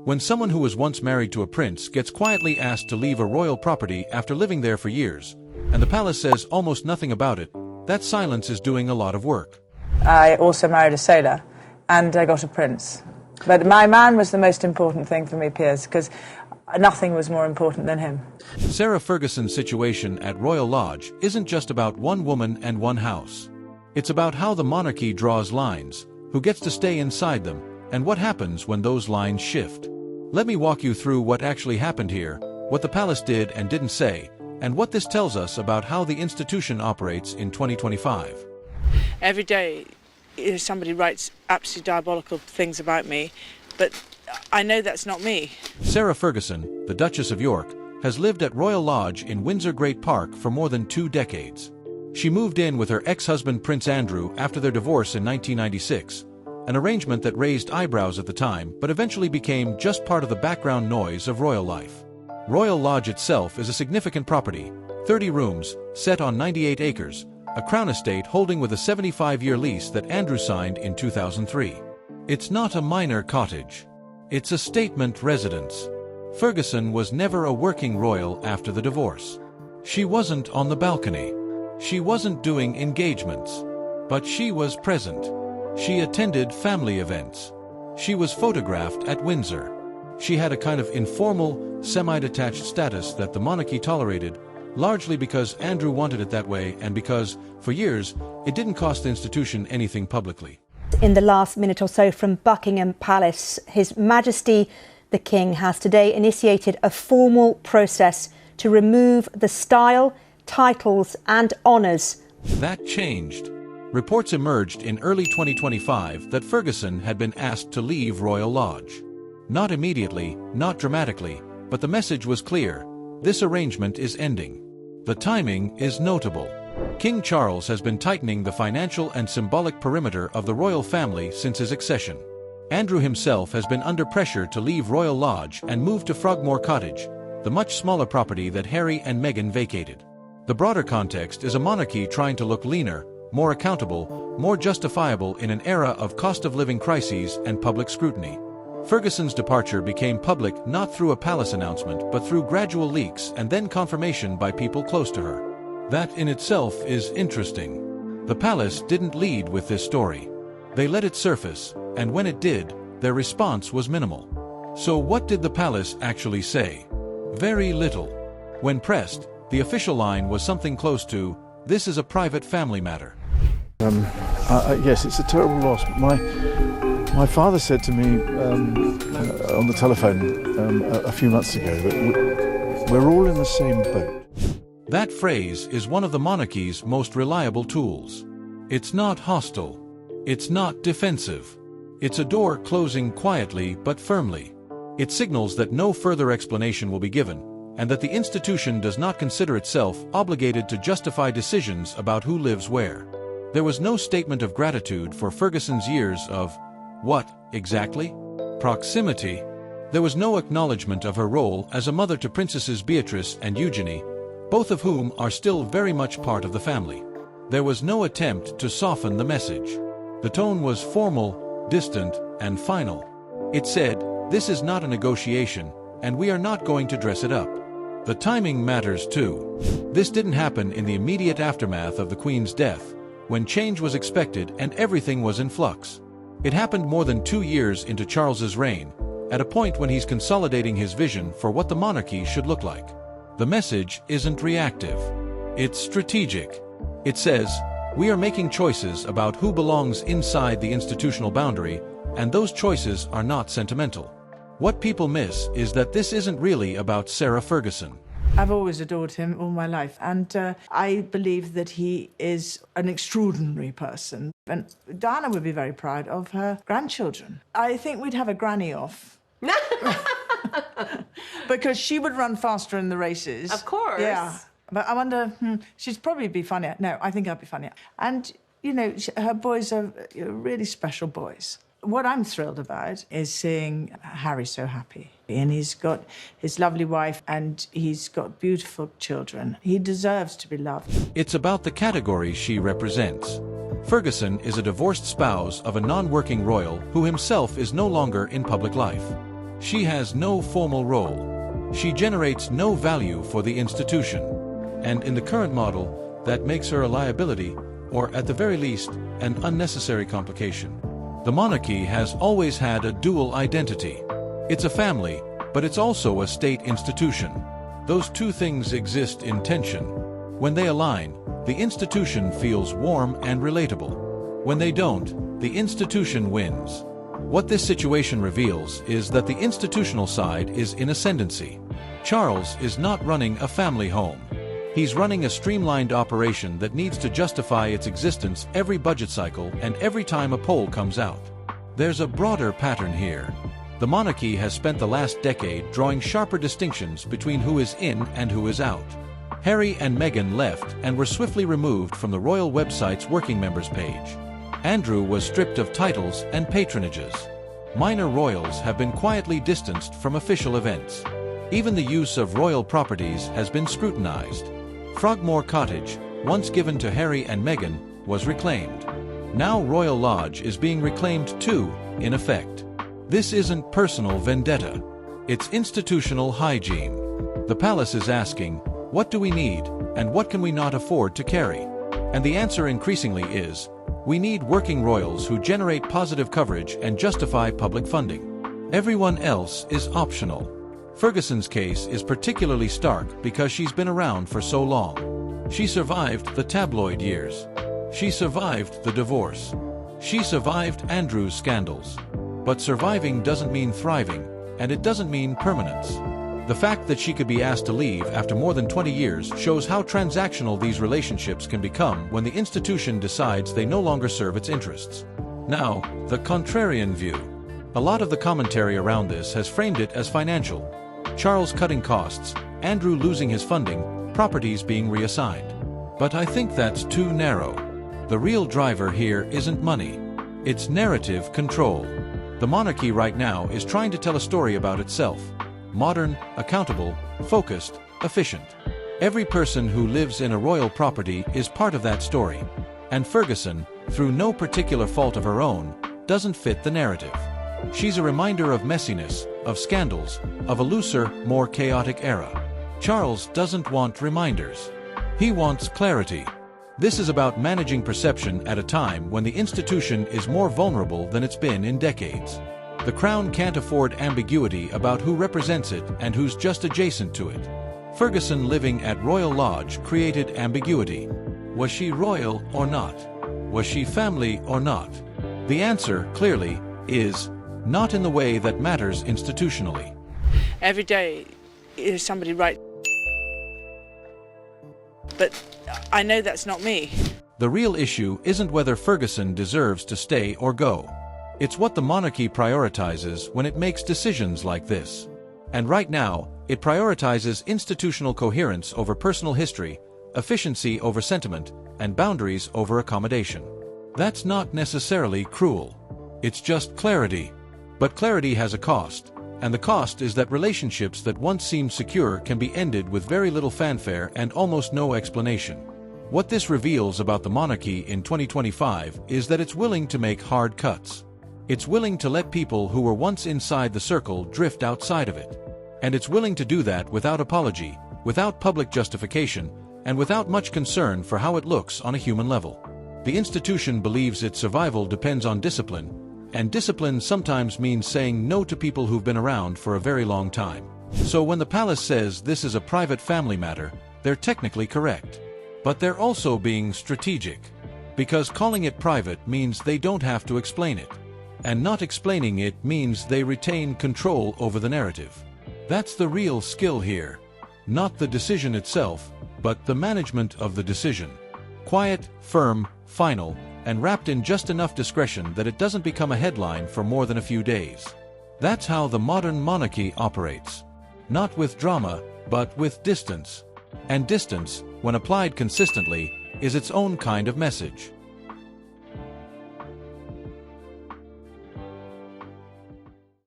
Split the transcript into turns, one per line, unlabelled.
When someone who was once married to a prince gets quietly asked to leave a royal property after living there for years, and the palace says almost nothing about it, that silence is doing a lot of work.
I also married a sailor, and I got a prince. But my man was the most important thing for me, Piers, because nothing was more important than him.
Sarah Ferguson's situation at Royal Lodge isn't just about one woman and one house. It's about how the monarchy draws lines, who gets to stay inside them, and what happens when those lines shift. Let me walk you through what actually happened here, what the palace did and didn't say, and what this tells us about how the institution operates in 2025.
Every day, somebody writes absolutely diabolical things about me, but I know that's not me.
Sarah Ferguson, the Duchess of York, has lived at Royal Lodge in Windsor Great Park for more than 2 decades. She moved in with her ex-husband Prince Andrew after their divorce in 1996, an arrangement that raised eyebrows at the time but eventually became just part of the background noise of royal life. Royal Lodge itself is a significant property, 30 rooms, set on 98 acres, a crown estate holding with a 75-year lease that Andrew signed in 2003. It's not a minor cottage. It's a statement residence. Ferguson was never a working royal after the divorce. She wasn't on the balcony. She wasn't doing engagements. But she was present. She attended family events. She was photographed at Windsor. She had a kind of informal, semi-detached status that the monarchy tolerated, largely because Andrew wanted it that way and because, for years, it didn't cost the institution anything publicly.
In the last minute or so from Buckingham Palace, His Majesty the King has today initiated a formal process to remove the style, titles and honours.
That changed. Reports emerged in early 2025 that Ferguson had been asked to leave Royal Lodge. Not immediately, not dramatically, but the message was clear. This arrangement is ending. The timing is notable. King Charles has been tightening the financial and symbolic perimeter of the royal family since his accession. Andrew himself has been under pressure to leave Royal Lodge and move to Frogmore Cottage, the much smaller property that Harry and Meghan vacated. The broader context is a monarchy trying to look leaner, more accountable, more justifiable in an era of cost-of-living crises and public scrutiny. Ferguson's departure became public not through a palace announcement but through gradual leaks and then confirmation by people close to her. That in itself is interesting. The palace didn't lead with this story. They let it surface, and when it did, their response was minimal. So what did the palace actually say? Very little. When pressed, the official line was something close to, "This is a private family matter."
Yes, it's a terrible loss. My father said to me on the telephone a few months ago that we're all in the same boat.
That phrase is one of the monarchy's most reliable tools. It's not hostile. It's not defensive. It's a door closing quietly but firmly. It signals that no further explanation will be given, and that the institution does not consider itself obligated to justify decisions about who lives where. There was no statement of gratitude for Ferguson's years of, what, exactly? Proximity. There was no acknowledgement of her role as a mother to Princesses Beatrice and Eugenie, both of whom are still very much part of the family. There was no attempt to soften the message. The tone was formal, distant, and final. It said, "This is not a negotiation, and we are not going to dress it up." The timing matters too. This didn't happen in the immediate aftermath of the Queen's death, when change was expected and everything was in flux. It happened more than 2 years into Charles's reign, at a point when he's consolidating his vision for what the monarchy should look like. The message isn't reactive. It's strategic. It says, we are making choices about who belongs inside the institutional boundary, and those choices are not sentimental. What people miss is that this isn't really about Sarah Ferguson.
I've always adored him all my life, and I believe that he is an extraordinary person. And Diana would be very proud of her grandchildren. I think we'd have a granny off. Because she would run faster in the races.
Of course.
Yeah. But I wonder, she'd probably be funnier. No, I think I'd be funnier. And, you know, her boys are really special boys. What I'm thrilled about is seeing Harry so happy. And he's got his lovely wife and he's got beautiful children. He deserves to be loved.
It's about the category she represents. Ferguson is a divorced spouse of a non-working royal who himself is no longer in public life. She has no formal role. She generates no value for the institution. And in the current model, that makes her a liability, or at the very least, an unnecessary complication. The monarchy has always had a dual identity. It's a family, but it's also a state institution. Those two things exist in tension. When they align, the institution feels warm and relatable. When they don't, the institution wins. What this situation reveals is that the institutional side is in ascendancy. Charles is not running a family home. He's running a streamlined operation that needs to justify its existence every budget cycle and every time a poll comes out. There's a broader pattern here. The monarchy has spent the last decade drawing sharper distinctions between who is in and who is out. Harry and Meghan left and were swiftly removed from the royal website's working members page. Andrew was stripped of titles and patronages. Minor royals have been quietly distanced from official events. Even the use of royal properties has been scrutinized. Frogmore Cottage, once given to Harry and Meghan, was reclaimed. Now Royal Lodge is being reclaimed too, in effect. This isn't personal vendetta. It's institutional hygiene. The palace is asking, what do we need, and what can we not afford to carry? And the answer increasingly is, we need working royals who generate positive coverage and justify public funding. Everyone else is optional. Ferguson's case is particularly stark because she's been around for so long. She survived the tabloid years. She survived the divorce. She survived Andrew's scandals. But surviving doesn't mean thriving, and it doesn't mean permanence. The fact that she could be asked to leave after more than 20 years shows how transactional these relationships can become when the institution decides they no longer serve its interests. Now, the contrarian view. A lot of the commentary around this has framed it as financial. Charles cutting costs, Andrew losing his funding, properties being reassigned. But I think that's too narrow. The real driver here isn't money. It's narrative control. The monarchy right now is trying to tell a story about itself. Modern, accountable, focused, efficient. Every person who lives in a royal property is part of that story. And Ferguson, through no particular fault of her own, doesn't fit the narrative. She's a reminder of messiness, of scandals, of a looser, more chaotic era. Charles doesn't want reminders. He wants clarity. This is about managing perception at a time when the institution is more vulnerable than it's been in decades. The crown can't afford ambiguity about who represents it and who's just adjacent to it. Ferguson living at Royal Lodge created ambiguity. Was she royal or not? Was she family or not? The answer, clearly, is not in the way that matters institutionally.
Every day somebody writes, but I know that's not me.
The real issue isn't whether Ferguson deserves to stay or go. It's what the monarchy prioritizes when it makes decisions like this. And right now, it prioritizes institutional coherence over personal history, efficiency over sentiment, and boundaries over accommodation. That's not necessarily cruel. It's just clarity. But clarity has a cost, and the cost is that relationships that once seemed secure can be ended with very little fanfare and almost no explanation. What this reveals about the monarchy in 2025 is that it's willing to make hard cuts. It's willing to let people who were once inside the circle drift outside of it. And it's willing to do that without apology, without public justification, and without much concern for how it looks on a human level. The institution believes its survival depends on discipline, and discipline sometimes means saying no to people who've been around for a very long time. So when the palace says this is a private family matter, they're technically correct. But they're also being strategic. Because calling it private means they don't have to explain it. And not explaining it means they retain control over the narrative. That's the real skill here. Not the decision itself, but the management of the decision. Quiet, firm, final, and wrapped in just enough discretion that it doesn't become a headline for more than a few days. That's how the modern monarchy operates. Not with drama, but with distance. And distance, when applied consistently, is its own kind of message.